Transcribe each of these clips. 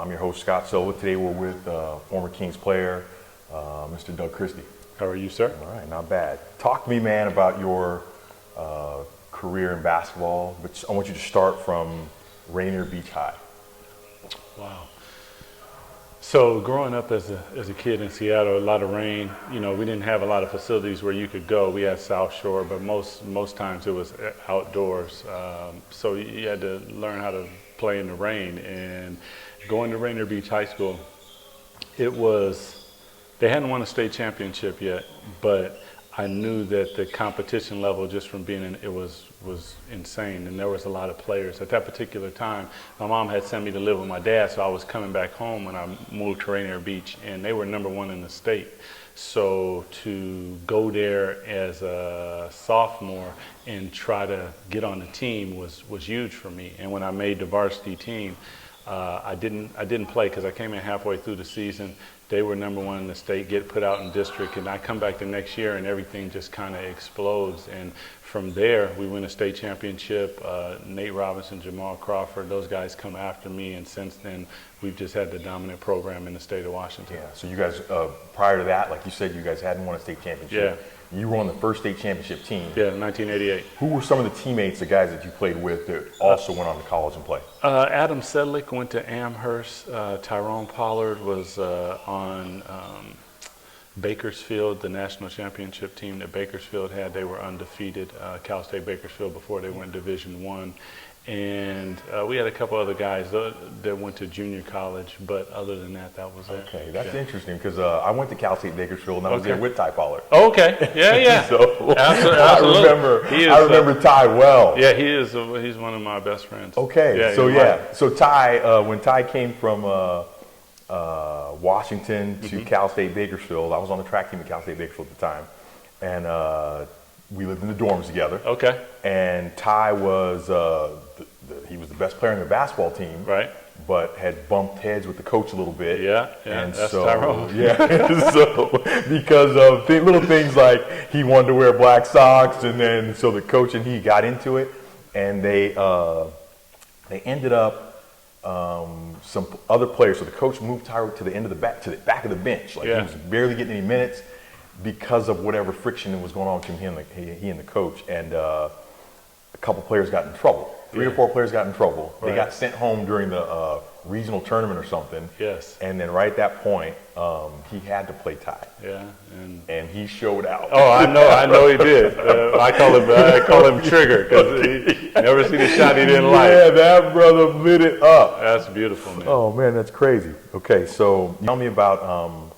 I'm your host, Scott Silva. Today we're with former Kings player, Mr. Doug Christie. How are you, sir? All right, not bad. Talk to me, man, about your career in basketball. But I want you to start from Rainier Beach High. Wow. So growing up as a kid in Seattle, a lot of rain. You know, we didn't have a lot of facilities where you could go. We had South Shore, but most times it was outdoors. So you had to learn how to play in the rain. And going to Rainier Beach High School, they hadn't won a state championship yet, but I knew that the competition level just from being in it was insane, and there was a lot of players. At that particular time, my mom had sent me to live with my dad, so I was coming back home when I moved to Rainier Beach, and they were #1 in the state. So to go there as a sophomore and try to get on the team was huge for me. And when I made the varsity team, I didn't play because I came in halfway through the season. They were #1 in the state, get put out in district, and I come back the next year and everything just kind of explodes. And from there, we win a state championship. Nate Robinson, Jamal Crawford, those guys come after me, and since then, we've just had the dominant program in the state of Washington. Yeah, so you guys, prior to that, like you said, you guys hadn't won a state championship. Yeah. You were on the first state championship team. Yeah, 1988. Who were some of the teammates, the guys that you played with that also went on to college and play? Adam Sedlick went to Amherst. Tyrone Pollard was on Bakersfield, the national championship team that Bakersfield had. They were undefeated, Cal State Bakersfield, before they went Division I. And we had a couple other guys that went to junior college, but other than that, that was it. Okay, that's interesting because I went to Cal State Bakersfield and I was there with Ty Pollard. Oh, okay, yeah. So Absolutely. I remember Ty well. Yeah, he's one of my best friends. Okay, so Ty, when Ty came from Washington to Cal State Bakersfield, I was on the track team at Cal State Bakersfield at the time, and we lived in the dorms together. Okay. And Ty was he was the best player in the basketball team, right? But had bumped heads with the coach a little bit. Yeah, and that's so Tyrone. Yeah, so because of little things like he wanted to wear black socks, and then so the coach and he got into it, and they ended up some other players. So the coach moved Tyro to the back of the bench, like he was barely getting any minutes because of whatever friction that was going on between he and the coach, and a couple players got in trouble. 3 or 4 players got in trouble. They got sent home during the regional tournament or something. Yes. And then right at that point, he had to play Ty. Yeah. And he showed out. Oh, I know he did. I call him Trigger because he never seen a shot he didn't like. Yeah, that brother lit it up. That's beautiful, man. Oh man, that's crazy. Okay, so tell me about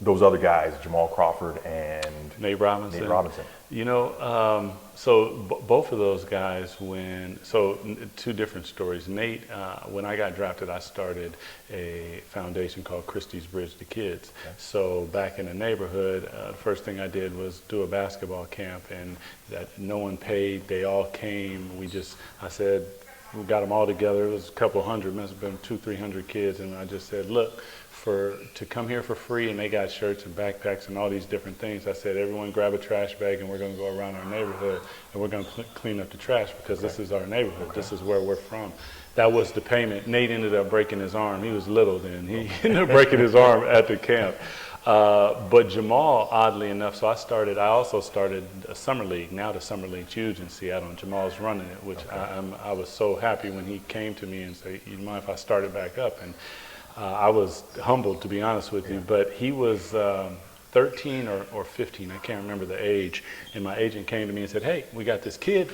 those other guys, Jamal Crawford and Nate Robinson. You know, so both of those guys, two different stories. Nate, when I got drafted, I started a foundation called Christie's Bridge to Kids. Okay. So back in the neighborhood, the first thing I did was do a basketball camp, and that no one paid. They all came. I said, we got them all together. It was a couple hundred, must have been 200-300 kids, and I just said, look, to come here for free, and they got shirts and backpacks and all these different things. I said, everyone grab a trash bag, and we're going to go around our neighborhood, and we're going to clean up the trash because this is our neighborhood. This is where we're from. That was the payment. Nate ended up breaking his arm. He was little then. He ended up breaking his arm at the camp. But Jamal, oddly enough, I also started a summer league. Now the summer league's huge in Seattle, and Jamal's running it, which I was so happy when he came to me and said, you mind if I start it back up? And I was humbled, to be honest with you, but he was 13 or 15, I can't remember the age, and my agent came to me and said, hey, we got this kid,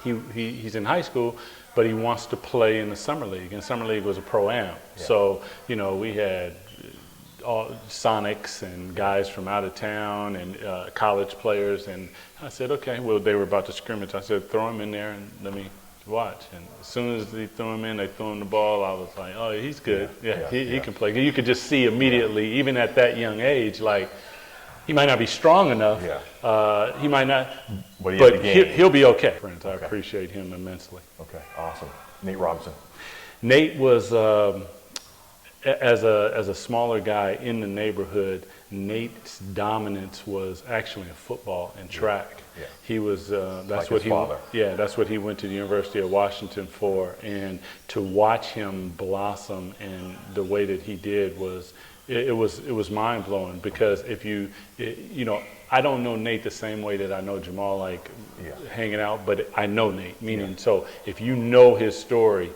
he's in high school, but he wants to play in the summer league, and summer league was a pro-am. Yeah. So, you know, we had all Sonics and guys from out of town and college players, and I said, okay, well, they were about to scrimmage. I said, throw him in there and let me watch. And as soon as they threw him in, they threw him the ball, I was like, oh, he's good. He can play. You could just see immediately, even at that young age, like, he might not be strong enough. He might not, but he'll be okay. Friends, I appreciate him immensely. Okay, awesome. Nate Robinson. Nate was as a smaller guy in the neighborhood, Nate's dominance was actually in football and track. Yeah. He was that's like what his father. that's what he went to the University of Washington for, and to watch him blossom in the way that he did was it was mind blowing, because if you know, I don't know Nate the same way that I know Jamal, like hanging out, but I know Nate, meaning so if you know his story,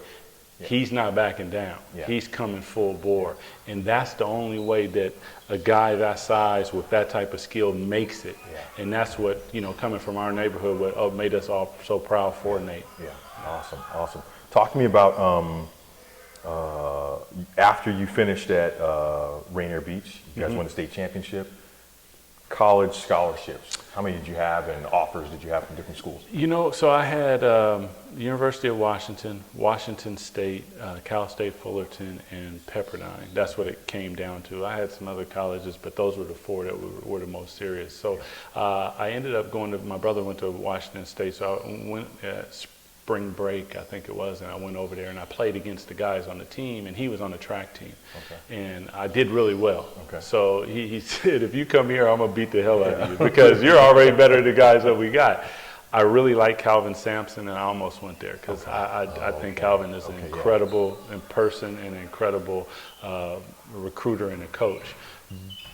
he's not backing down. He's coming full bore. And that's the only way that a guy that size with that type of skill makes it. And that's what, you know, coming from our neighborhood, what made us all so proud for Nate. Yeah, awesome. Talk to me about after you finished at Rainier Beach, you guys won the state championship. College scholarships, how many did you have, and offers did you have from different schools? You know, so I had University of Washington, Washington State, Cal State Fullerton, and Pepperdine. That's what it came down to. I had some other colleges, but those were the four that were the most serious. So I ended up going to, my brother went to Washington State, so I went spring break, I think it was, and I went over there and I played against the guys on the team, and he was on the track team. And I did really well. So he said, if you come here, I'm going to beat the hell out of you, because you're already better than the guys that we got. I really like Calvin Sampson, and I almost went there because I think Calvin is an incredible in person and an incredible recruiter and a coach.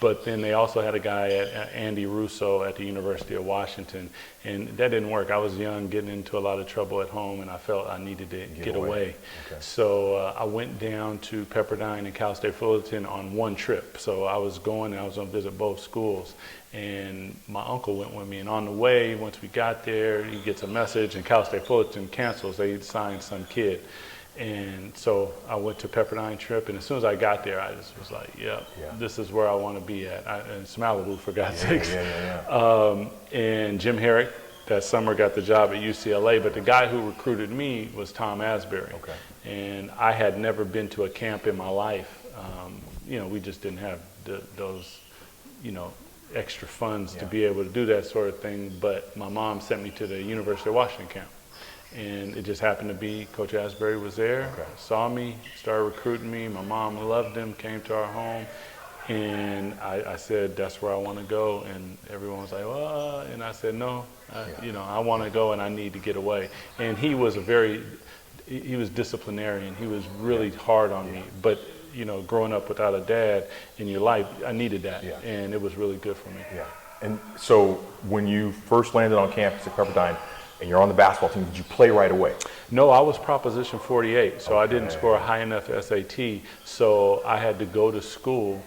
But then they also had a guy, Andy Russo, at the University of Washington, and that didn't work. I was young, getting into a lot of trouble at home, and I felt I needed to get away. So I went down to Pepperdine and Cal State Fullerton on one trip. So I was going to visit both schools, and my uncle went with me. And on the way, once we got there, he gets a message, and Cal State Fullerton cancels. They signed some kid. And so I went to Pepperdine trip, and as soon as I got there, I just was like, this is where I want to be at. And it's Malibu, for God's sakes. And Jim Herrick that summer got the job at UCLA, but the guy who recruited me was Tom Asbury. And I had never been to a camp in my life. You know, we just didn't have those, you know, extra funds to be able to do that sort of thing. But my mom sent me to the University of Washington camp. And it just happened to be Coach Asbury was there, saw me, started recruiting me. My mom loved him, came to our home, and I said, that's where I want to go. And everyone was like, well, and I said, no, you know, I want to go and I need to get away. And he was he was disciplinarian. He was really hard on me. But, you know, growing up without a dad in your life, I needed that. And it was really good for me. And so when you first landed on campus at Pepperdine, and you're on the basketball team, did you play right away? No, I was Proposition 48, so I didn't score a high enough SAT, so I had to go to school,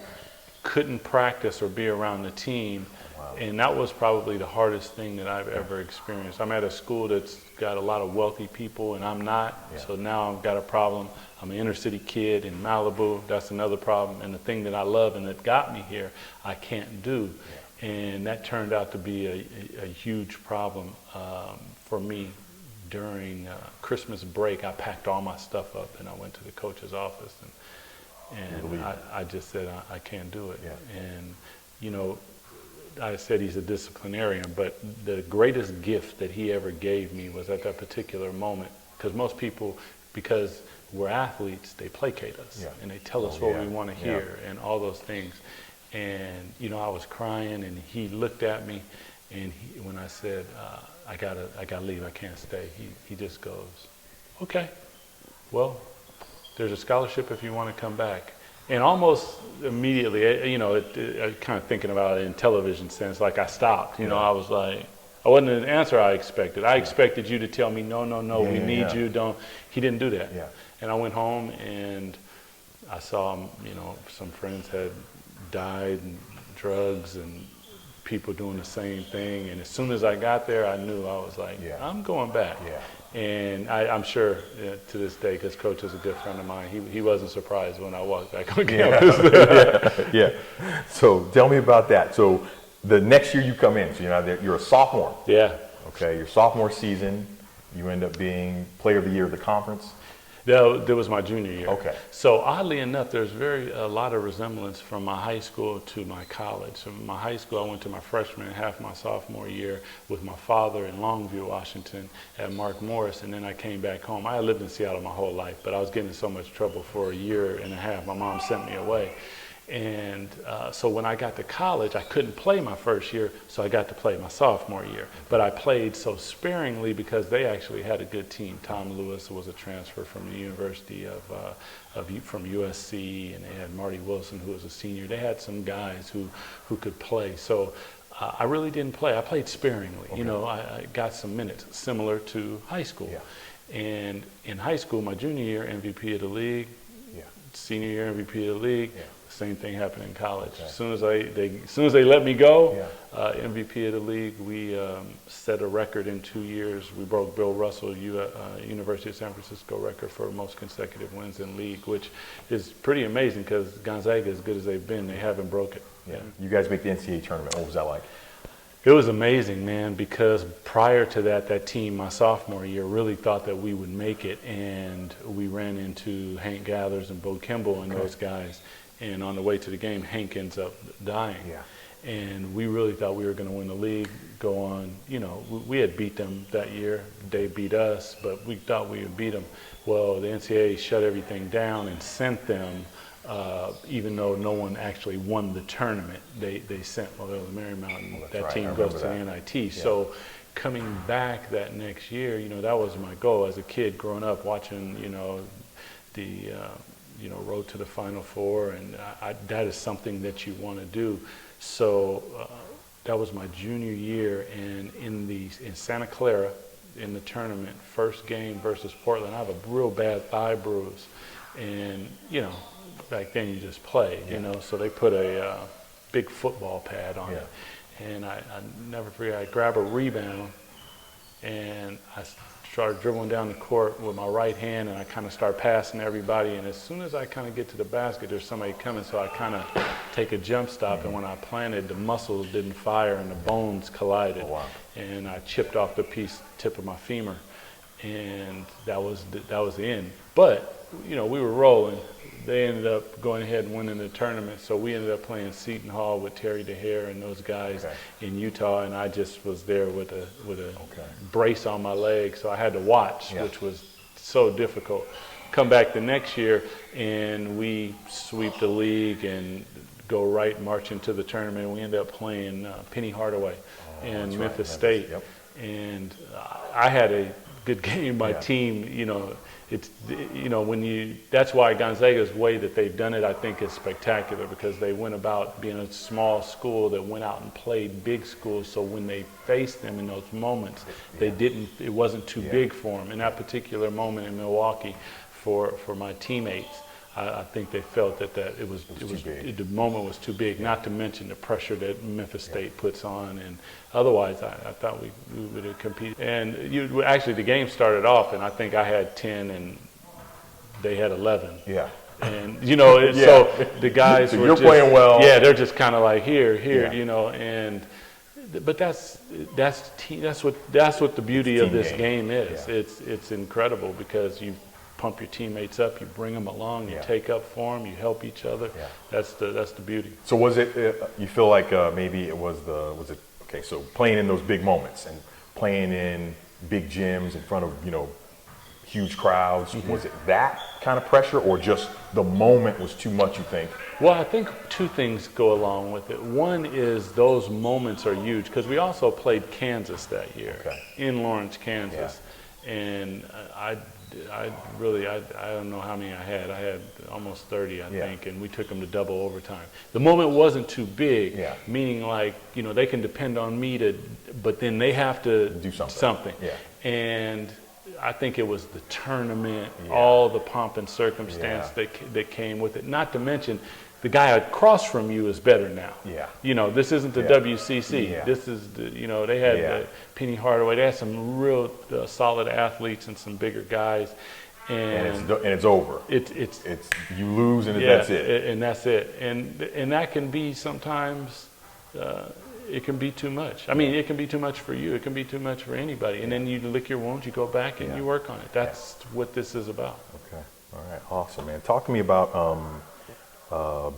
couldn't practice or be around the team, and that was probably the hardest thing that I've ever experienced. I'm at a school that's got a lot of wealthy people, and I'm not, so now I've got a problem. I'm an inner city kid in Malibu, that's another problem, and the thing that I love and that got me here, I can't do. And that turned out to be a huge problem for me. During Christmas break, I packed all my stuff up and I went to the coach's office, and I just said, I can't do it. And, you know, I said he's a disciplinarian, but the greatest gift that he ever gave me was at that particular moment, because most people, because we're athletes, they placate us and they tell us what we want to hear and all those things. And, you know, I was crying, and he looked at me, and when I said, I gotta leave, I can't stay, he just goes, okay, well, there's a scholarship if you want to come back. And almost immediately, you know, I kind of thinking about it in television sense, like I stopped, you know, I was like, I wasn't an answer I expected. I expected you to tell me, no, we need you, don't. He didn't do that. And I went home, and I saw, you know, some friends had died, and drugs, and people doing the same thing. And as soon as I got there, I knew, I was like, I'm going back. And I'm sure to this day, because Coach is a good friend of mine, he wasn't surprised when I walked back on campus. So tell me about that. So the next year you come in, so you're a sophomore. Okay, your sophomore season, you end up being player of the year of the conference. That was my junior year. Okay. So oddly enough, there's a lot of resemblance from my high school to my college. So my high school, I went to my freshman and half my sophomore year with my father in Longview, Washington, at Mark Morris, and then I came back home. I had lived in Seattle my whole life, but I was getting in so much trouble for a year and a half. My mom sent me away. And so when I got to college, I couldn't play my first year, so I got to play my sophomore year. But I played so sparingly because they actually had a good team. Tom Lewis was a transfer from the University from USC, and they had Marty Wilson, who was a senior. They had some guys who could play. So I really didn't play. I played sparingly. Okay. You know, I got some minutes, similar to high school. Yeah. And in high school, my junior year, MVP of the league. Yeah. Senior year, MVP of the league. Yeah. Same thing happened in college. Okay. As soon as they let me go, Yeah. MVP of the league, we set a record in 2 years. We broke Bill Russell, University of San Francisco record for most consecutive wins in league, which is pretty amazing because Gonzaga, as good as they've been, they haven't broke it. Yeah. You guys make the NCAA tournament. What was that like? It was amazing, man, because prior to that team, my sophomore year, really thought that we would make it, and we ran into Hank Gathers and Bo Kimball and those guys. And on the way to the game, Hank ends up dying. Yeah. And we really thought we were going to win the league, go on. You know, we had beat them that year. They beat us, but we thought we would beat them. Well, the NCAA shut everything down and sent them, even though no one actually won the tournament. They sent, well, there was Marymount, that team goes to the NIT. Yeah. So coming back that next year, you know, that was my goal as a kid growing up, watching, you know, the road to the Final Four, and that is something that you want to do. So that was my junior year, and in Santa Clara, in the tournament, first game versus Portland, I have a real bad thigh bruise, and you know, back then you just play, you know, so they put a big football pad on it, and I never forget, I grab a rebound, and I started dribbling down the court with my right hand, and I kind of start passing everybody, and as soon as I kind of get to the basket, there's somebody coming, so I kind of take a jump stop, and when I planted, the muscles didn't fire and the bones collided. Oh, wow. And I chipped off the tip of my femur, and that was the end. But you know, we were rolling. They ended up going ahead and winning the tournament, so we ended up playing Seton Hall with Terry DeHare and those guys in Utah, and I just was there with a brace on my leg, so I had to watch, which was so difficult. Come back the next year, and we sweep the league and go right, march into the tournament, and we ended up playing Penny Hardaway in Memphis State. Yep. And I had a good game. My team, you know, it's, you know, that's why Gonzaga's way that they've done it, I think, is spectacular, because they went about being a small school that went out and played big schools. So when they faced them in those moments, it wasn't too big for them. In that particular moment in Milwaukee, for my teammates, I think they felt that the moment was too big, not to mention the pressure that Memphis State puts on, and otherwise I thought we would have competed. And actually the game started off, and I think I had 10 and they had 11. Yeah. And you know, so the guys so were you're just playing well. Yeah, they're just kind of like here, you know, and. But that's what the beauty of this game is. Yeah. It's incredible, because you pump your teammates up, you bring them along, you take up for them, you help each other. Yeah. That's the beauty. So was it? You feel like maybe it was okay? So playing in those big moments and playing in big gyms in front of, you know, huge crowds. Mm-hmm. Was it that kind of pressure, or just the moment was too much, you think? Well, I think two things go along with it. One is those moments are huge, because we also played Kansas that year in Lawrence, Kansas. Yeah. And I don't know how many I had. I had almost 30, I think, and we took them to double overtime. The moment wasn't too big, meaning like, you know, they can depend on me but then they have to do something. Yeah. And I think it was the tournament, all the pomp and circumstance that came with it. Not to mention, the guy across from you is better now. Yeah. You know, this isn't the WCC. Yeah. This is they had Penny Hardaway. They had some real solid athletes and some bigger guys. And it's over. It's you lose and that's it. And that's it. And that can be sometimes it can be too much. I mean, it can be too much for you. It can be too much for anybody. And then you lick your wounds, you go back and you work on it. That's what this is about. Okay. All right. Awesome, man. Talk to me about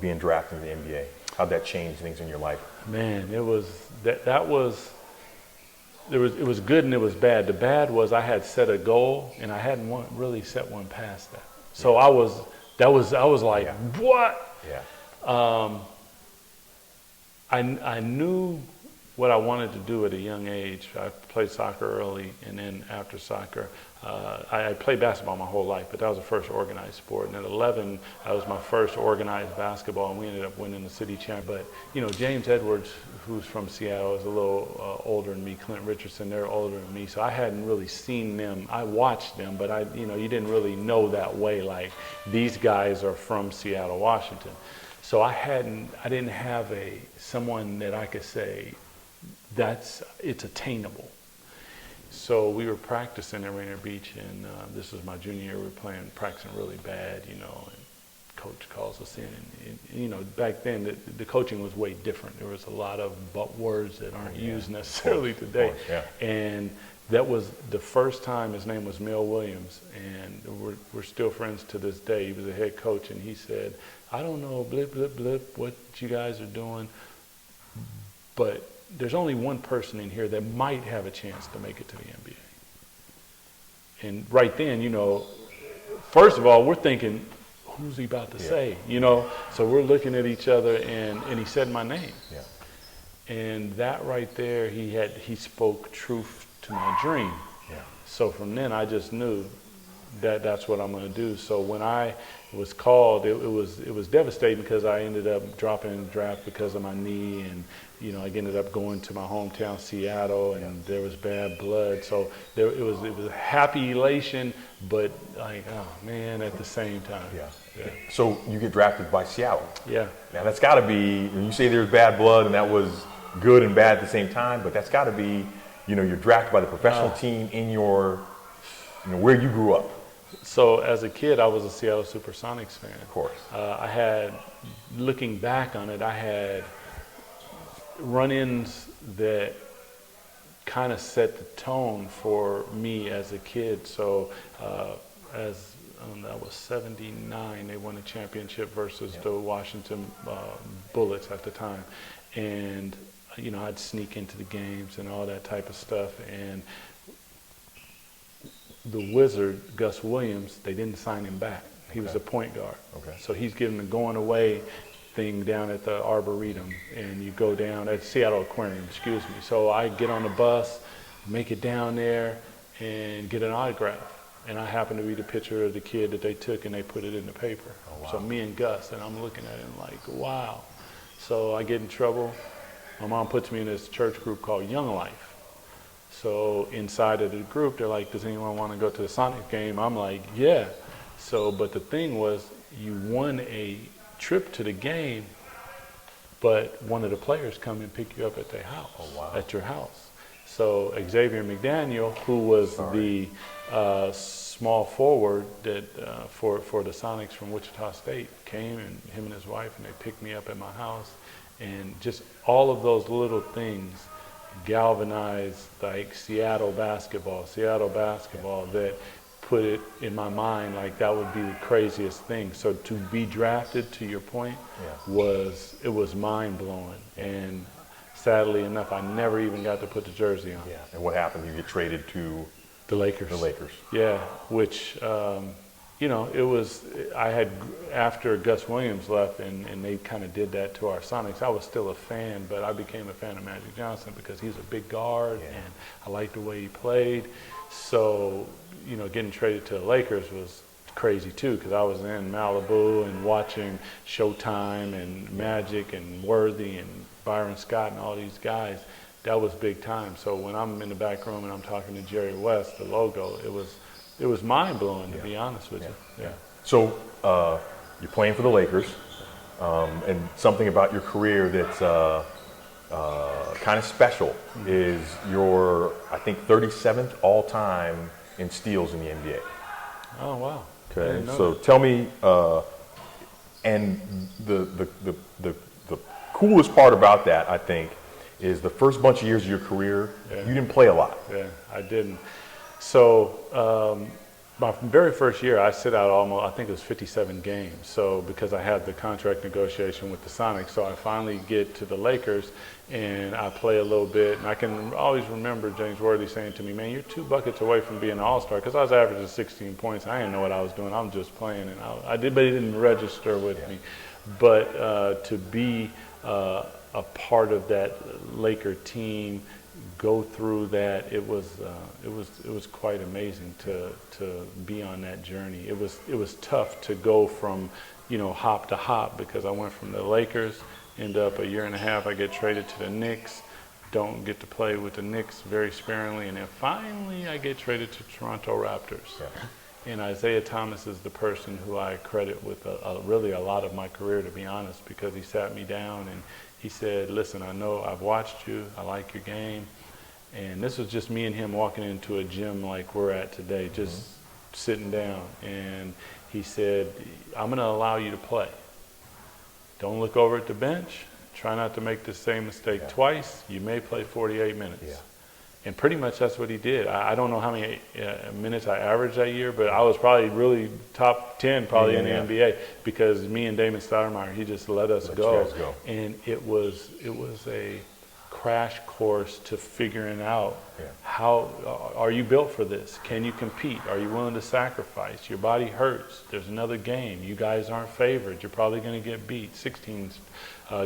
being drafted in the NBA. How'd that change things in your life? Man, it was it was good and it was bad. The bad was I had set a goal and I hadn't really set one past that. So I was like, what? Yeah. I knew what I wanted to do at a young age. I played soccer early, and then after soccer, I played basketball my whole life, but that was the first organized sport. And at 11, that was my first organized basketball, and we ended up winning the city champ. But, you know, James Edwards, who's from Seattle, is a little older than me. Clint Richardson, they're older than me. So I hadn't really seen them. I watched them, but you didn't really know that way, like these guys are from Seattle, Washington. So I didn't have someone that I could say it's attainable. So we were practicing at Rainier Beach, and this was my junior year. We were practicing really bad, and coach calls us in. And back then the coaching was way different. There was a lot of words that aren't used necessarily today. And that was the first time. His name was Mel Williams, and we're still friends to this day. He was a head coach, and he said, I don't know, blip, blip, blip, what you guys are doing, but there's only one person in here that might have a chance to make it to the NBA. And right then, first of all, we're thinking, who's he about to say? So we're looking at each other, and he said my name. Yeah. And that right there, he spoke truth to my dream. Yeah. So from then, I just knew that's what I'm going to do. So when I was called, it was devastating because I ended up dropping in the draft because of my knee, and I ended up going to my hometown Seattle, and there was bad blood. So it was a happy elation, but like, oh man, at the same time. Yeah. So you get drafted by Seattle. Yeah. Now that's got to be, when you say there's bad blood and that was good and bad at the same time, but that's got to be, you're drafted by the professional team in your, where you grew up. So as a kid, I was a Seattle Supersonics fan. Of course. Looking back on it, I had run-ins that kind of set the tone for me as a kid. So that was 79, they won a championship versus the Washington Bullets at the time. And, I'd sneak into the games and all that type of stuff. And the Wizard, Gus Williams, they didn't sign him back. He was a point guard. Okay. So he's giving the going away thing down at the Arboretum, and you go down at Seattle Aquarium, excuse me. So I get on the bus, make it down there, and get an autograph. And I happen to be the picture of the kid that they took, and they put it in the paper. Oh, wow. So me and Gus, and I'm looking at him like, wow. So I get in trouble. My mom puts me in this church group called Young Life. So inside of the group, they're like, does anyone want to go to the Sonics game? I'm like, yeah. So, but the thing was, you won a trip to the game, but one of the players come and pick you up at their house, at your house. So Xavier McDaniel, who was the small forward that for the Sonics from Wichita State, came, and him and his wife, and they picked me up at my house. And just all of those little things galvanized like Seattle basketball that put it in my mind like that would be the craziest thing. So to be drafted, to your point, was mind-blowing. And sadly enough, I never even got to put the jersey on. Yeah. And what happened? You get traded to the Lakers. The Lakers. Yeah, which it was, after Gus Williams left and they kind of did that to our Sonics, I was still a fan, but I became a fan of Magic Johnson because he's a big guard and I liked the way he played. So, getting traded to the Lakers was crazy too, because I was in Malibu and watching Showtime and Magic and Worthy and Byron Scott and all these guys. That was big time. So when I'm in the back room and I'm talking to Jerry West, the logo, it was mind-blowing, to be honest with you. Yeah. So you're playing for the Lakers, and something about your career that's kind of special is your, I think, 37th all-time in steals in the NBA. Oh, wow. Okay, so tell me, and the coolest part about that, I think, is the first bunch of years of your career, you didn't play a lot. Yeah, I didn't. So my very first year, I sit out almost, I think it was 57 games. So because I had the contract negotiation with the Sonics, so I finally get to the Lakers and I play a little bit. And I can always remember James Worthy saying to me, man, you're 2 buckets away from being an all-star, because I was averaging 16 points. I didn't know what I was doing. I'm just playing. And I did, but it didn't register with me. But to be a part of that Laker team, go through that, it was quite amazing to be on that journey. It was tough to go from, hop to hop, because I went from the Lakers, end up a year and a half, I get traded to the Knicks, don't get to play with the Knicks very sparingly, and then finally I get traded to Toronto Raptors. Yeah. And Isaiah Thomas is the person who I credit with really a lot of my career, to be honest, because he sat me down and he said, listen, I know I've watched you, I like your game. And this was just me and him walking into a gym like we're at today, just sitting down. And he said, I'm going to allow you to play. Don't look over at the bench. Try not to make the same mistake twice. You may play 48 minutes. Yeah. And pretty much that's what he did. I don't know how many minutes I averaged that year, but I was probably really top 10 probably in the NBA, because me and Damon Stoudemire, he just let us go. And it was a crash course to figuring out how are you built for this? Can you compete? Are you willing to sacrifice? Your body hurts. There's another game. You guys aren't favored. You're probably going to get beat. 16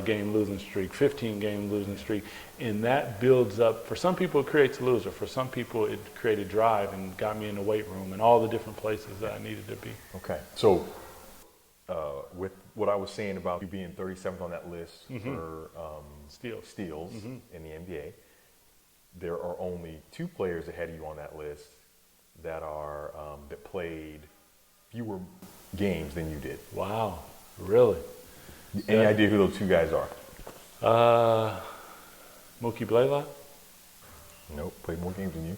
game losing streak, 15 game losing streak, and that builds up. For some people it creates a loser. For some people it created drive and got me in the weight room and all the different places that I needed to be. Okay, so with what I was saying about you being 37th on that list for steals in the NBA, there are only 2 players ahead of you on that list that are that played fewer games than you did. Wow, really? Any idea who those 2 guys are? Mookie Blaylock? Nope, played more games than you.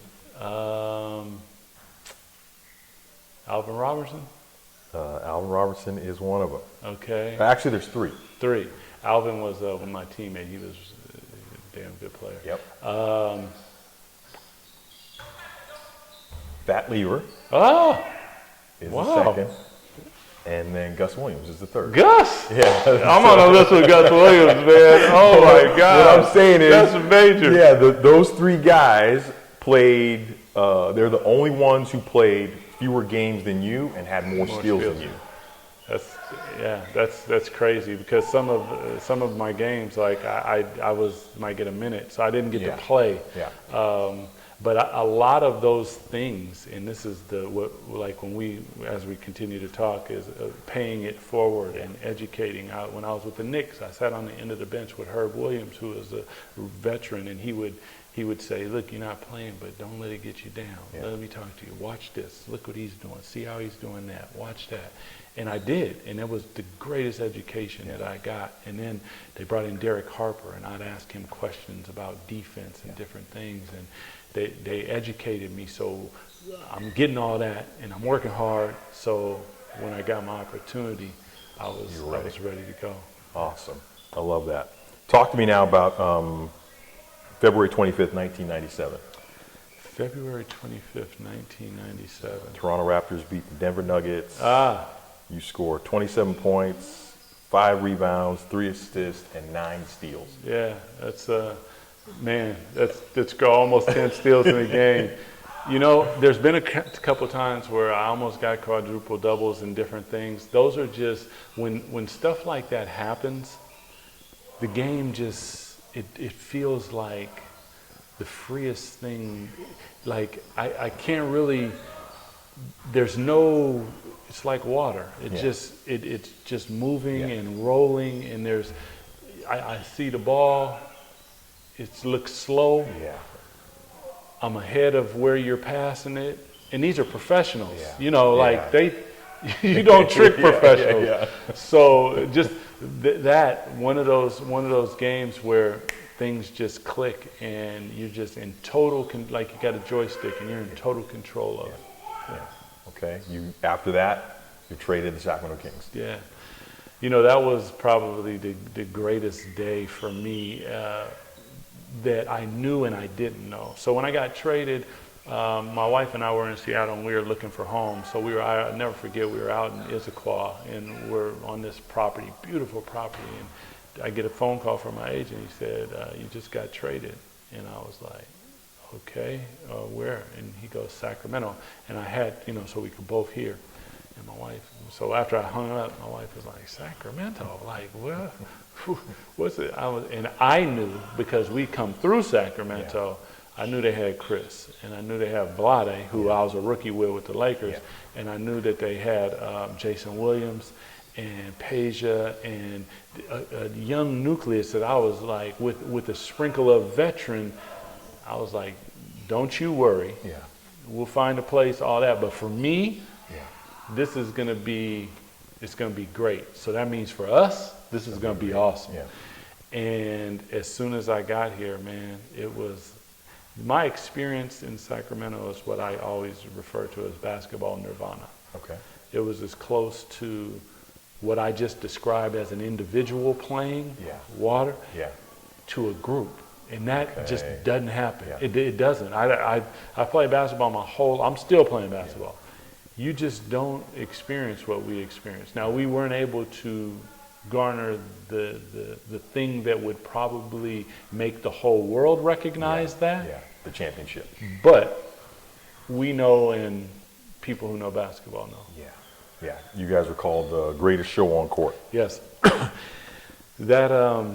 Alvin Robertson? Alvin Robertson is one of them. Okay. Actually, there's 3. 3. Alvin was my teammate. He was a damn good player. Yep. Fat Lever is the second. And then Gus Williams is the third. Gus? Yeah. I'm on a list with Gus Williams, man. Oh, my God. What I'm saying is, that's major. Yeah, those 3 guys played, they're the only ones who played fewer games than you and had more steals than you. That's crazy, because some of my games, like I might get a minute, so I didn't get to play. Yeah. But a lot of those things, and this is as we continue to talk, is paying it forward and educating. When I was with the Knicks, I sat on the end of the bench with Herb Williams, who is a veteran, and he would say, look, you're not playing, but don't let it get you down. Yeah. Let me talk to you. Watch this. Look what he's doing. See how he's doing that. Watch that. And I did, and it was the greatest education that I got. And then they brought in Derek Harper, and I'd ask him questions about defense and different things, and they educated me. So I'm getting all that, and I'm working hard. So when I got my opportunity, I was ready to go. Awesome. I love that. Talk to me now about February 25th, 1997. February 25th, 1997. Toronto Raptors beat the Denver Nuggets. You score 27 points, 5 rebounds, 3 assists, and 9 steals. Yeah, that's almost 10 steals in a game. There's been a couple times where I almost got quadruple doubles and different things. Those are just, when stuff like that happens, the game just, it feels like the freest thing. Like I can't really, it's like water. It's just moving and rolling, and I see the ball, it looks slow. Yeah. I'm ahead of where you're passing it, and these are professionals. Yeah. You don't trick professionals. Yeah. So just one of those games where things just click, and you're just in total, like you got a joystick, and you're in total control of it. Yeah. Okay. After that, you're traded to the Sacramento Kings. Yeah. That was probably the greatest day for me. that I knew and I didn't know. So when I got traded, my wife and I were in Seattle and we were looking for homes. So I'll never forget, we were out in Issaquah and we're on this property, beautiful property. And I get a phone call from my agent. He said, you just got traded. And I was like, okay, where? And he goes, Sacramento. And I had, so we could both hear. And my wife, so after I hung up, my wife was like, Sacramento? Like, what? What's it? And I knew, because we come through Sacramento, I knew they had Chris, and I knew they had Vlade, who I was a rookie with the Lakers, and I knew that they had Jason Williams and Peja and a young nucleus that I was like, with a sprinkle of veteran, I was like, don't you worry. Yeah. We'll find a place, all that. But for me, this is going to be, it's going to be great. So that means for us, this is going to be awesome. Yeah. And as soon as I got here, man, it was, my experience in Sacramento is what I always refer to as basketball nirvana. Okay. It was as close to what I just described as an individual playing water to a group. And that just doesn't happen. Yeah. It doesn't. I play basketball my whole, I'm still playing basketball. You just don't experience what we experienced. Now, we weren't able to garner the thing that would probably make the whole world recognize that. Yeah, the championship. But we know, and people who know basketball know. Yeah, yeah. You guys were called the greatest show on court. Yes. That,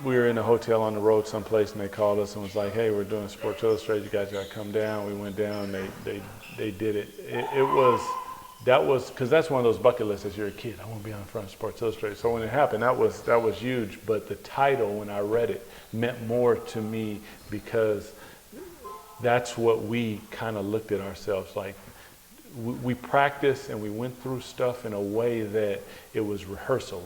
we were in a hotel on the road someplace, and they called us and was like, hey, we're doing Sports Illustrated. You guys got to come down. We went down. They did it. That was because that's one of those bucket lists as you're a kid. I want to be on the front of Sports Illustrated. So when it happened, that was huge. But the title, when I read it, meant more to me because that's what we kind of looked at ourselves like. We practiced and we went through stuff in a way that it was rehearsal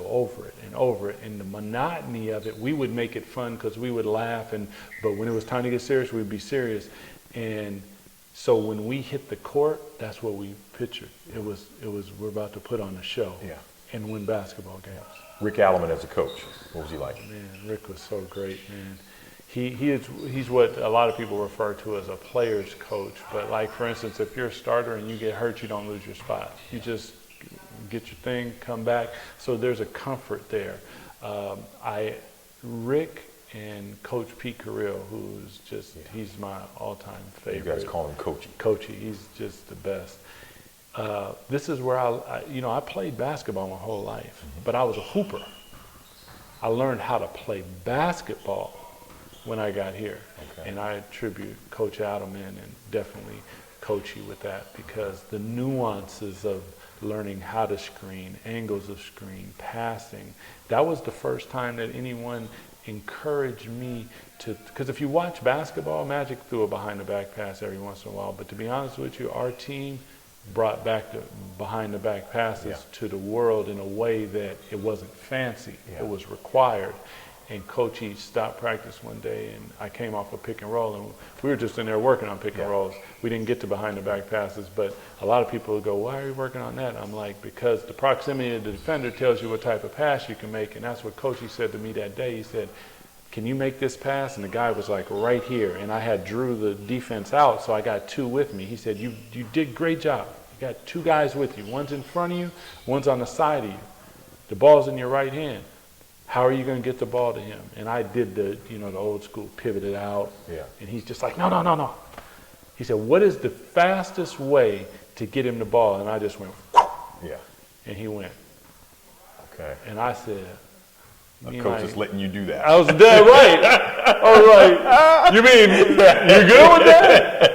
over it. And the monotony of it, we would make it fun because we would laugh. But when it was time to get serious, we'd be serious. And so when we hit the court, that's what we pictured. It was we're about to put on a show and win basketball games. Rick Alleman as a coach, what was he like? Man, Rick was so great, man. He's what a lot of people refer to as a player's coach. But like, for instance, if you're a starter and you get hurt, you don't lose your spot. You just get your thing, come back. So there's a comfort there. Rick and Coach Pete Carrillo, who's just, he's my all-time favorite. You guys call him Coachy. Coachy, he's just the best. This is where I played basketball my whole life, but I was a hooper. I learned how to play basketball when I got here. Okay. And I attribute Coach Adelman and definitely Coachy with that, because the nuances of learning how to screen, angles of screen, passing, that was the first time that anyone encouraged me to, because if you watch basketball, Magic threw a behind the back pass every once in a while, but to be honest with you, our team brought back the behind the back passes to the world in a way that it wasn't fancy. It was required. And Coachy stopped practice one day, and I came off a pick and roll, and we were just in there working on pick and rolls. We didn't get to behind the back passes, but a lot of people would go, why are you working on that? I'm like, because the proximity of the defender tells you what type of pass you can make, and that's what Coachy said to me that day. He said, can you make this pass? And the guy was like right here, and I had drew the defense out, so I got two with me. He said, you did a great job. You got two guys with you. One's in front of you, one's on the side of you. The ball's in your right hand. How are you going to get the ball to him? And I did the old school pivoted out. Yeah. And he's just like, no. He said, what is the fastest way to get him the ball? And I just went, yeah. And he went. Okay. And I said, the coach is letting you do that. I was dead right. I was like, you mean you're good with that?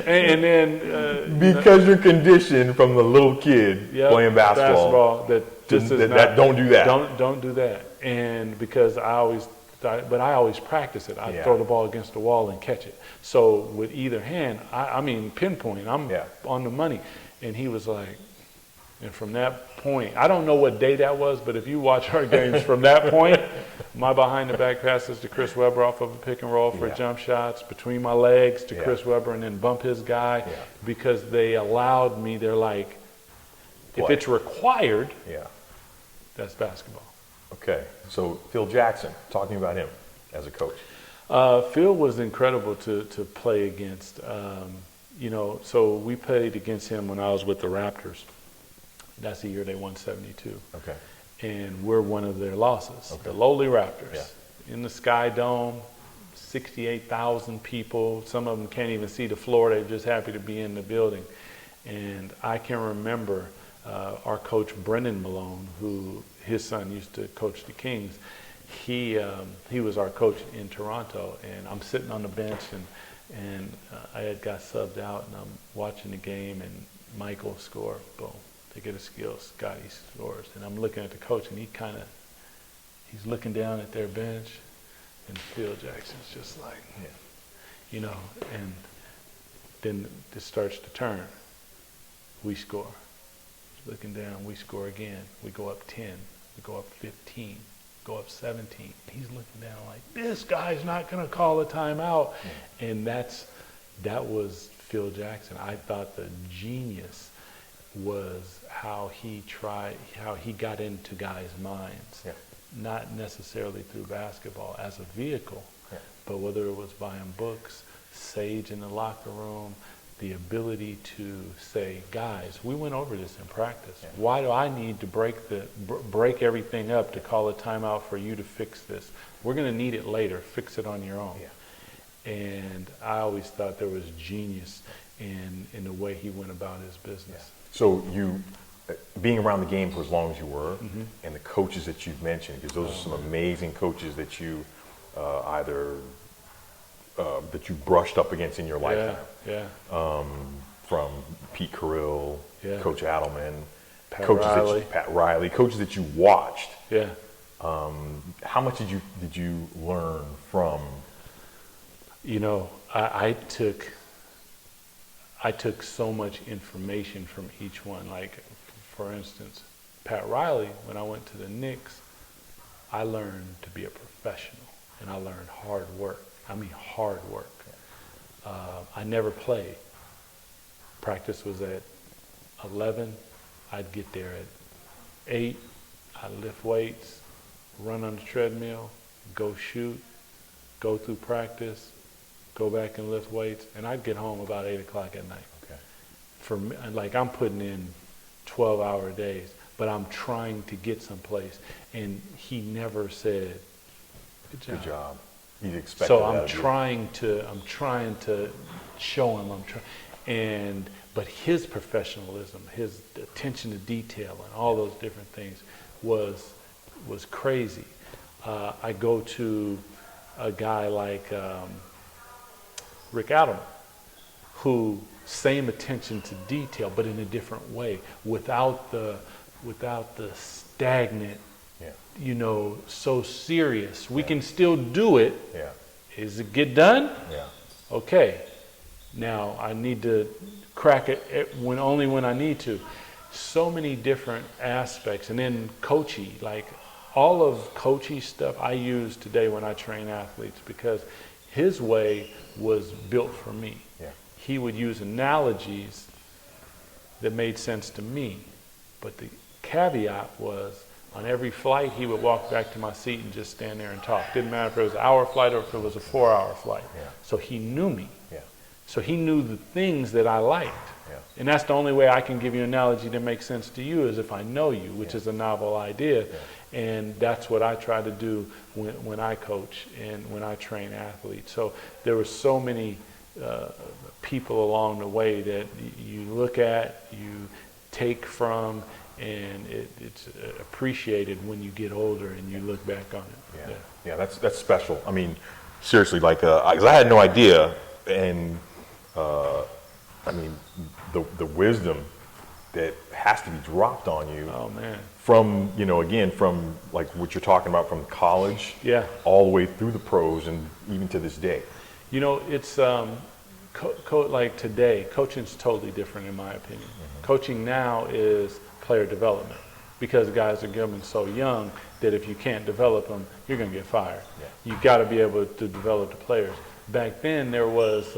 And then because you're conditioned from the little kid playing basketball that don't do that. Don't do that. And because I always practice it. I throw the ball against the wall and catch it. So with either hand, I mean pinpoint. I'm on the money. And he was like, and from that point, I don't know what day that was, but if you watch our games from that point, my behind the back passes to Chris Webber off of a pick and roll for jump shots, between my legs to Chris Webber, and then bump his guy, because they allowed me. They're like, if it's required, that's basketball. Okay, so Phil Jackson, talking about him as a coach. Phil was incredible to play against. So we played against him when I was with the Raptors. That's the year they won 72. Okay. And we're one of their losses. Okay. The lowly Raptors. Yeah. In the Sky Dome, 68,000 people. Some of them can't even see the floor. They're just happy to be in the building. And I can remember our coach, Brendan Malone, who his son used to coach the Kings. He was our coach in Toronto, and I'm sitting on the bench, and I had got subbed out, and I'm watching the game, and Michael score, boom, they get a steal, Scotty scores, and I'm looking at the coach, and he's looking down at their bench, and Phil Jackson's just like, and then it starts to turn. We score. Looking down, we score again. We go up 10. We go up 15. Go up 17. He's looking down like, this guy's not going to call a timeout. Yeah. And that was Phil Jackson. I thought the genius was how he got into guys' minds. Yeah. Not necessarily through basketball as a vehicle, but whether it was buying books, sage in the locker room, the ability to say, guys, we went over this in practice. Yeah. Why do I need to break everything up to call a timeout for you to fix this? We're going to need it later. Fix it on your own. Yeah. And I always thought there was genius in the way he went about his business. Yeah. So you, being around the game for as long as you were, and the coaches that you've mentioned, because those are some amazing coaches that you that you brushed up against in your lifetime. Yeah. From Pete Carrill, Coach Adelman, Pat Riley. Pat Riley, coaches that you watched. Yeah. How much did you learn from? I took so much information from each one. Like, for instance, Pat Riley, when I went to the Knicks, I learned to be a professional, and I learned hard work. I mean, hard work. I never played. Practice was at 11. I'd get there at 8. I'd lift weights, run on the treadmill, go shoot, go through practice, go back and lift weights, and I'd get home about 8 o'clock at night. Okay. For me, like, I'm putting in 12-hour days, but I'm trying to get someplace. And he never said, "Good job." Good job. He's expected. So I'm trying to show him. But his professionalism, his attention to detail, and all those different things was crazy. I go to a guy like Rick Adelman, who same attention to detail, but in a different way, without the stagnant. Yeah. So serious. We can still do it. Yeah. Is it get done? Yeah. Okay. Now I need to crack it only when I need to. So many different aspects. And then coaching, like all of coaching stuff I use today when I train athletes, because his way was built for me. Yeah. He would use analogies that made sense to me. But the caveat was, on every flight, he would walk back to my seat and just stand there and talk. Didn't matter if it was an hour flight or if it was a 4-hour flight. Yeah. So he knew me. Yeah. So he knew the things that I liked. Yeah. And that's the only way I can give you an analogy that makes sense to you, is if I know you, which is a novel idea. Yeah. And that's what I try to do when I coach and when I train athletes. So there were so many people along the way that you look at, you take from, and it's appreciated when you get older and you look back on it. Yeah, that's special. I mean, seriously, like, 'cause I had no idea, and I mean, the wisdom that has to be dropped on you. Oh man! From from like what you're talking about, from college, all the way through the pros, and even to this day. It's like today, coaching's totally different in my opinion. Mm-hmm. Coaching now is player development, because guys are given so young that if you can't develop them, you're going to get fired. Yeah. You got to be able to develop the players. Back then, there was,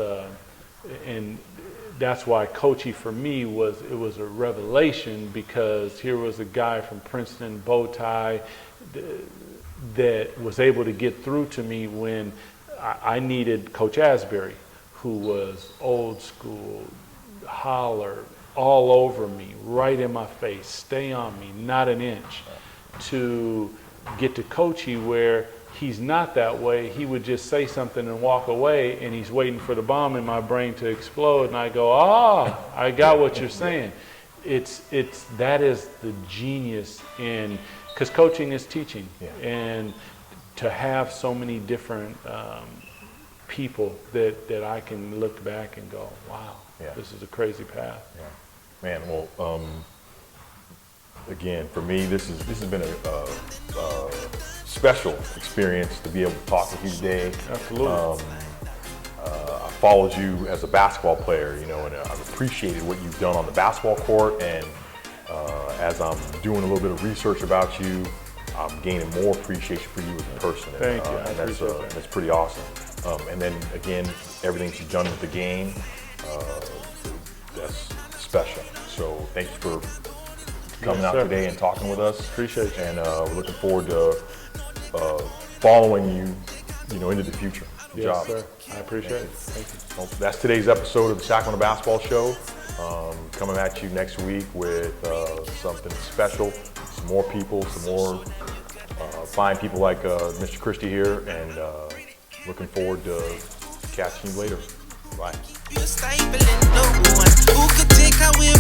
and that's why coaching for me was a revelation, because here was a guy from Princeton, bow tie, that was able to get through to me when I needed Coach Asbury, who was old school, holler all over me, right in my face, stay on me, not an inch, to get to Coachy where he's not that way. He would just say something and walk away, and he's waiting for the bomb in my brain to explode, and I go, I got what you're saying. That is the genius in, because coaching is teaching, and to have so many different people that I can look back and go, wow, this is a crazy path. Man, well, again, for me, this has been a special experience to be able to talk with you today. Absolutely. I followed you as a basketball player, and I've appreciated what you've done on the basketball court. And as I'm doing a little bit of research about you, I'm gaining more appreciation for you as a person. Thank you. And that's pretty awesome. And then again, everything you've done with the game, that's special. So thanks for coming out today and talking with us. Appreciate you. And we're looking forward to following you, into the future. Good job. Sir. I appreciate it. Thank you. Well, that's today's episode of the Sacramento Basketball Show. Coming at you next week with something special, some more people, some more fine people like Mr. Christie here, and looking forward to catching you later. Bye. You're stifling no one who could take away